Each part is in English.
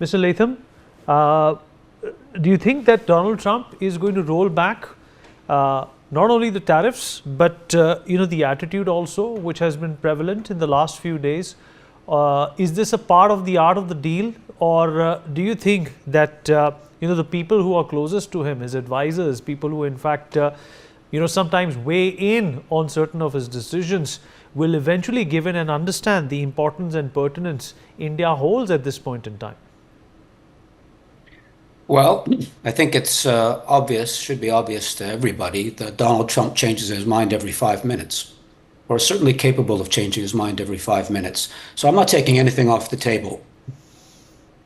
Mr. Latham, do you think that Donald Trump is going to roll back not only the tariffs, but the attitude also, which has been prevalent in the last few days? Is this a part of the art of the deal, or do you think that the people who are closest to him, his advisors, people who in fact sometimes weigh in on certain of his decisions, will eventually give in and understand the importance and pertinence India holds at this point in time? Well, I think it's obvious, should be obvious to everybody, that Donald Trump changes his mind every 5 minutes, or is certainly capable of changing his mind every 5 minutes. So I'm not taking anything off the table.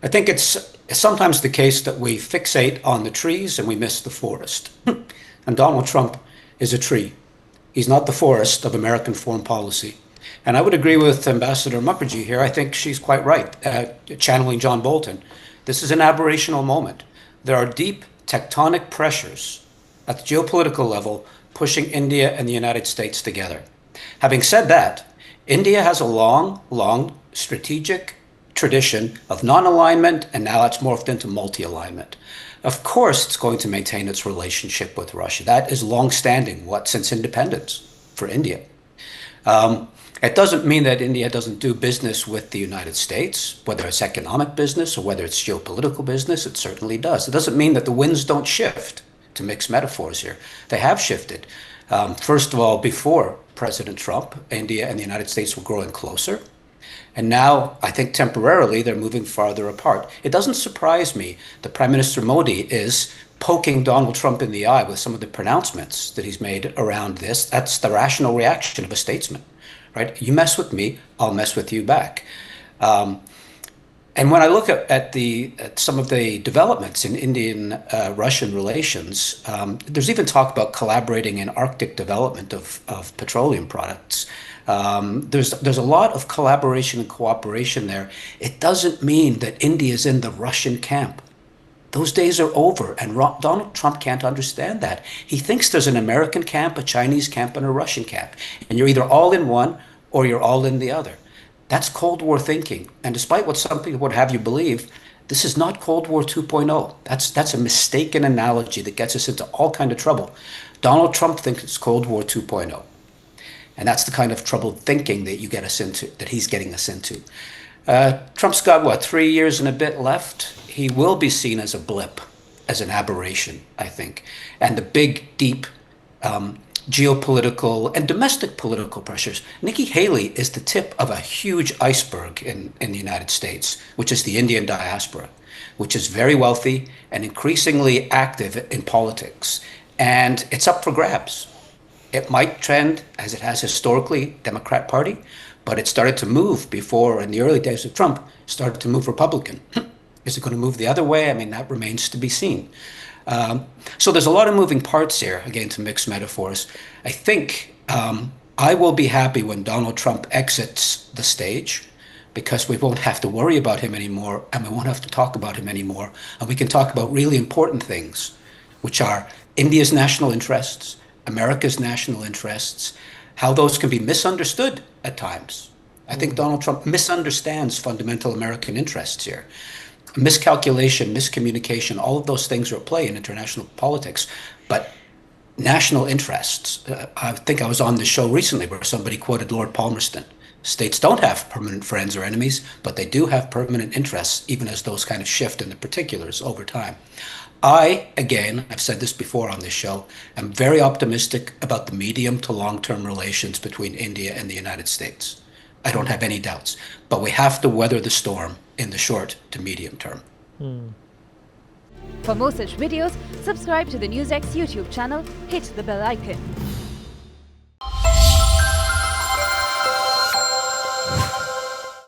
I think it's sometimes the case that we fixate on the trees and we miss the forest. And Donald Trump is a tree. He's not the forest of American foreign policy. And I would agree with Ambassador Mukherjee here. I think she's quite right, channeling John Bolton. This is an aberrational moment. There are deep tectonic pressures at the geopolitical level pushing India and the United States together. Having said that, India has a long strategic tradition of non-alignment, and now it's morphed into multi-alignment. Of course, it's going to maintain its relationship with Russia. That is long-standing, since independence for India. It doesn't mean that India doesn't do business with the United States, whether it's economic business or whether it's geopolitical business. It certainly does. It doesn't mean that the winds don't shift, to mix metaphors here. They have shifted. First of all, before President Trump, India and the United States were growing closer. And now, I think temporarily, they're moving farther apart. It doesn't surprise me that Prime Minister Modi is poking Donald Trump in the eye with some of the pronouncements that he's made around this. That's the rational reaction of a statesman, right? You mess with me, I'll mess with you back. And when I look at some of the developments in Indian-Russian relations, there's even talk about collaborating in Arctic development of petroleum products. There's a lot of collaboration and cooperation there. It doesn't mean that India is in the Russian camp. Those days are over, and Donald Trump can't understand that. He thinks there's an American camp, a Chinese camp, and a Russian camp, and you're either all in one or you're all in the other. That's Cold War thinking, and despite what some people would have you believe, this is not Cold War 2.0. That's a mistaken analogy that gets us into all kind of trouble. Donald Trump thinks it's Cold War 2.0. And that's the kind of troubled thinking that he's getting us into. Trump's got, 3 years and a bit left? He will be seen as a blip, as an aberration, I think. And the big, deep geopolitical and domestic political pressures. Nikki Haley is the tip of a huge iceberg in the United States, which is the Indian diaspora, which is very wealthy and increasingly active in politics. And it's up for grabs. It might trend, as it has historically, Democrat Party, but it started to move before, in the early days of Trump, started to move Republican. Is it going to move the other way? I mean, that remains to be seen. So there's a lot of moving parts here, again, to mix metaphors. I think I will be happy when Donald Trump exits the stage, because we won't have to worry about him anymore, and we won't have to talk about him anymore. And we can talk about really important things, which are India's national interests, America's national interests, how those can be misunderstood at times. I think Donald Trump misunderstands fundamental American interests here. Miscalculation, miscommunication, all of those things are at play in international politics. But national interests, I think I was on the show recently where somebody quoted Lord Palmerston. States don't have permanent friends or enemies, but they do have permanent interests, even as those kind of shift in the particulars over time. I've said this before on this show, am very optimistic about the medium to long-term relations between India and the United States. I don't have any doubts, but we have to weather the storm in the short to medium term. For more such videos, subscribe to the Newsx YouTube channel, hit the bell icon.